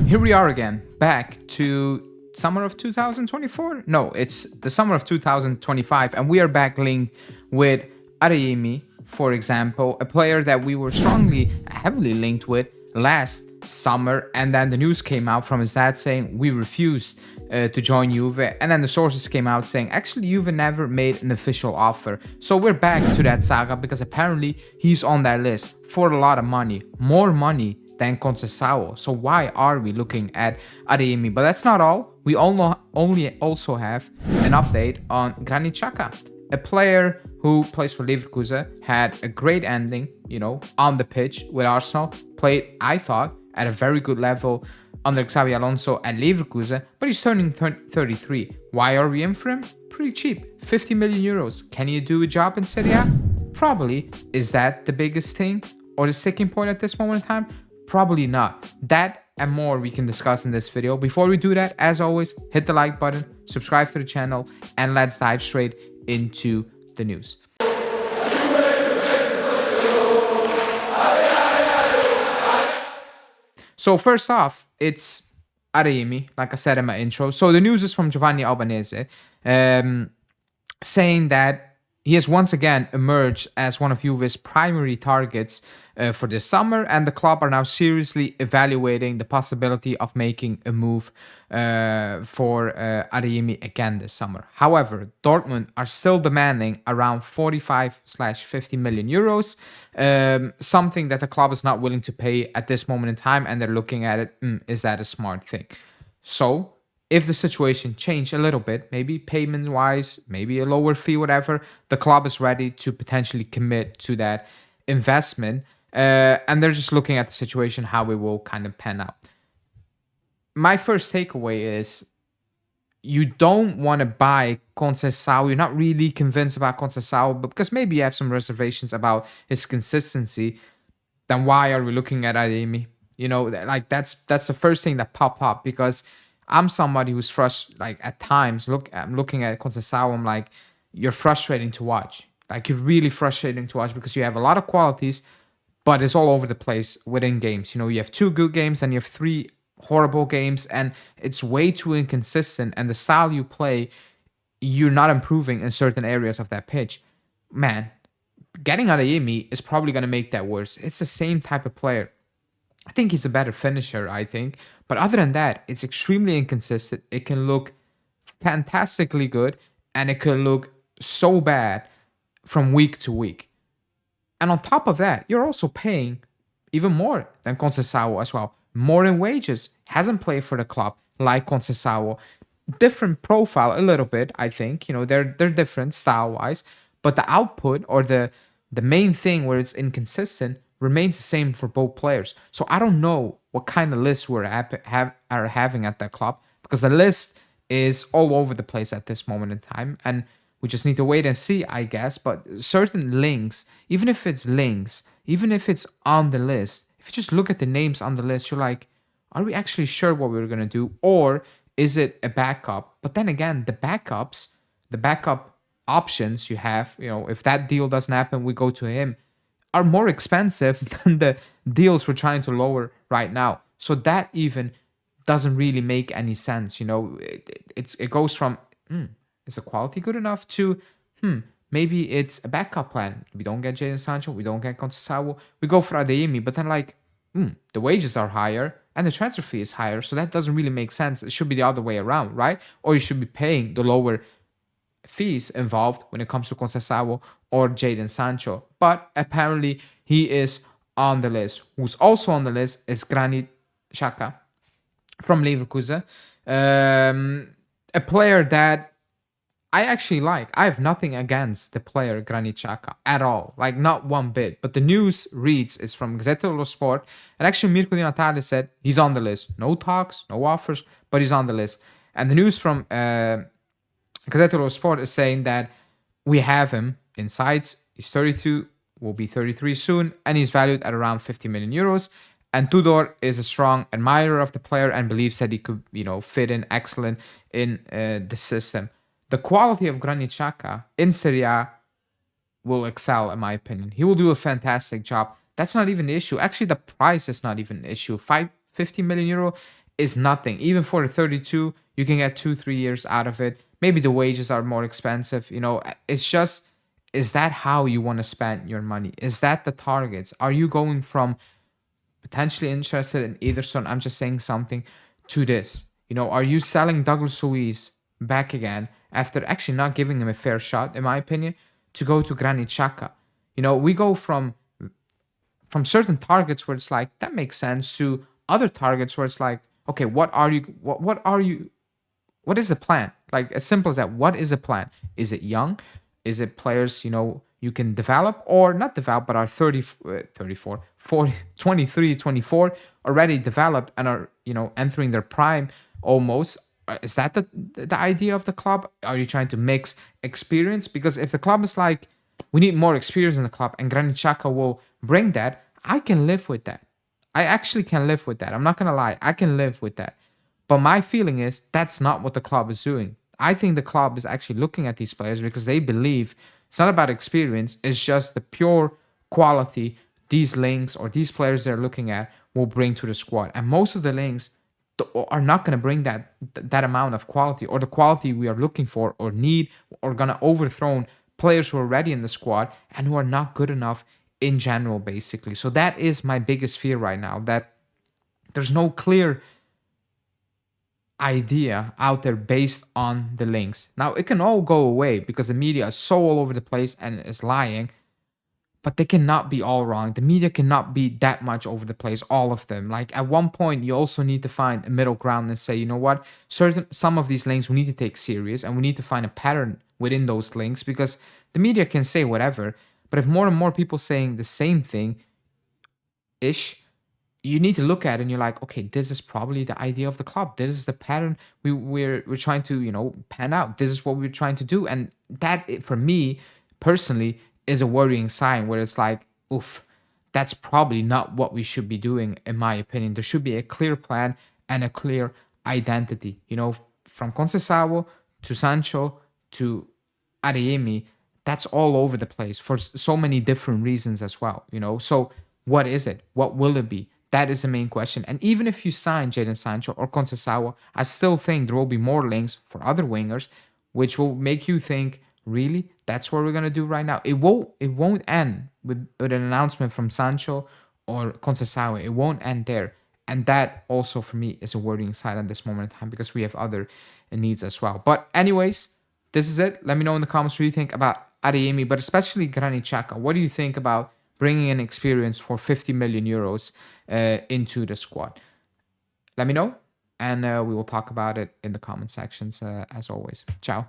Here we are again, back to summer of 2024. No, it's the summer of 2025, and we are back linked with Adeyemi, for example, a player that we were heavily linked with last summer, and then the news came out from his dad saying we refused to join Juve, and then the sources came out saying actually Juve never made an official offer. So we're back to that saga because apparently he's on that list for a lot of money, more money than Conceição. So why are we looking at Adeyemi? But that's not all. We only also have an update on Granit Xhaka, a player who plays for Leverkusen, had a great ending, on the pitch with Arsenal, played, I thought, at a very good level under Xabi Alonso at Leverkusen, but he's turning 33. Why are we in for him? Pretty cheap, 50 million euros. Can you do a job in Serie A? Probably. Is that the biggest thing or the sticking point at this moment in time? Probably not. That and more we can discuss in this video. Before we do that, as always, hit the like button, subscribe to the channel, and let's dive straight into the news. So first off, it's Adeyemi, like I said in my intro. So the news is from Giovanni Albanese, saying that he has once again emerged as one of Juve's primary targets for this summer, and the club are now seriously evaluating the possibility of making a move for Adeyemi again this summer. However, Dortmund are still demanding around 45/50 million euros, something that the club is not willing to pay at this moment in time, and they're looking at it, is that a smart thing? So if the situation changed a little bit, maybe payment-wise, maybe a lower fee, whatever, the club is ready to potentially commit to that investment. And they're just looking at the situation, how it will kind of pan out. My first takeaway is you don't want to buy Conceição. You're not really convinced about Conceição, but because maybe you have some reservations about his consistency, then why are we looking at Adeyemi? That's the first thing that popped up, because I'm somebody who's frustrated. Like at times, I'm looking at Conceição, I'm like, you're frustrating to watch. Like you're really frustrating to watch because you have a lot of qualities, but it's all over the place within games. You have 2 good games and you have 3 horrible games, and it's way too inconsistent. And the style you play, you're not improving in certain areas of that pitch. Man, getting Adeyemi is probably going to make that worse. It's the same type of player. I think he's a better finisher, But other than that, it's extremely inconsistent. It can look fantastically good, and it can look so bad from week to week. And on top of that, you're also paying even more than Conceição as well. More in wages. Hasn't played for the club like Conceição. Different profile a little bit, I think. They're different style-wise. But the output, or the main thing where it's inconsistent, remains the same for both players. So I don't know what kind of list we're having at that club, because the list is all over the place at this moment in time, and we just need to wait and see, I guess. But certain links, even if it's on the list, if you just look at the names on the list, you're like, are we actually sure what we're going to do? Or is it a backup? But then again, the backup options you have, if that deal doesn't happen, we go to him, are more expensive than the deals we're trying to lower right now. So that even doesn't really make any sense. It goes from, is the quality good enough, to, maybe it's a backup plan. We don't get Jadon Sancho, we don't get Conceição, we go for Adeyemi, but then the wages are higher and the transfer fee is higher. So that doesn't really make sense. It should be the other way around, right? Or you should be paying the lower fees involved when it comes to Conceição or Jadon Sancho. But apparently he is on the list. Who's also on the list is Granit Xhaka from Leverkusen, a player that I actually like. I have nothing against the player Granit Xhaka at all, like not one bit. But the news reads is from Gazzetta dello Sport, and actually Mirko Di Natale said he's on the list. No talks, no offers, but he's on the list. And the news from Gazzetta dello Sport is saying that we have him in sights. He's 32, will be 33 soon, and he's valued at around 50 million euros. And Tudor is a strong admirer of the player and believes that he could, fit in excellent in the system. The quality of Granit Xhaka in Serie A will excel, in my opinion. He will do a fantastic job. That's not even the issue. Actually, the price is not even an issue. 50 million euro is nothing. Even for a 32, you can get 2, 3 years out of it. Maybe the wages are more expensive. It's just, is that how you want to spend your money? Is that the targets? Are you going from potentially interested in Ederson? I'm just saying something to this. Are you selling Douglas Luiz back again after actually not giving him a fair shot, in my opinion, to go to Granit Xhaka? We go from certain targets where it's like that makes sense to other targets where it's like, okay, what is the plan? Like, as simple as that. What is the plan? Is it young? Is it players, you can develop or not develop, but are 30, 34, 40, 23, 24, already developed and are, entering their prime almost? Is that the idea of the club? Are you trying to mix experience? Because if the club is like, we need more experience in the club and Granit Xhaka will bring that, I can live with that. I actually can live with that. I'm not going to lie. I can live with that. But my feeling is that's not what the club is doing. I think the club is actually looking at these players because they believe it's not about experience, it's just the pure quality these links or these players they're looking at will bring to the squad. And most of the links are not going to bring that amount of quality or the quality we are looking for or need, or going to overthrow players who are already in the squad and who are not good enough in general, basically. So that is my biggest fear right now, that there's no clear idea out there based on the links. Now, it can all go away because the media is so all over the place and is lying, but they cannot be all wrong. The media cannot be that much over the place, all of them. Like, at one point, you also need to find a middle ground and say, you know what, some of these links we need to take serious and we need to find a pattern within those links, because the media can say whatever, but if more and more people saying the same thing ish, you need to look at it and you're like, okay, this is probably the idea of the club. This is the pattern we're trying to, pan out. This is what we're trying to do. And that, for me personally, is a worrying sign where it's like, oof, that's probably not what we should be doing, in my opinion. There should be a clear plan and a clear identity, from Conceição to Sancho to Adeyemi. That's all over the place for so many different reasons as well, So what is it? What will it be? That is the main question. And even if you sign Jadon Sancho or Conceição, I still think there will be more links for other wingers, which will make you think, really, that's what we're gonna do right now. It won't end with an announcement from Sancho or Conceição. It won't end there. And that also for me is a worrying sign at this moment in time, because we have other needs as well. But anyways, this is it. Let me know in the comments what you think about Adeyemi, but especially Granit Xhaka. What do you think about bringing in experience for 50 million euros into the squad? Let me know, and we will talk about it in the comment sections as always. Ciao.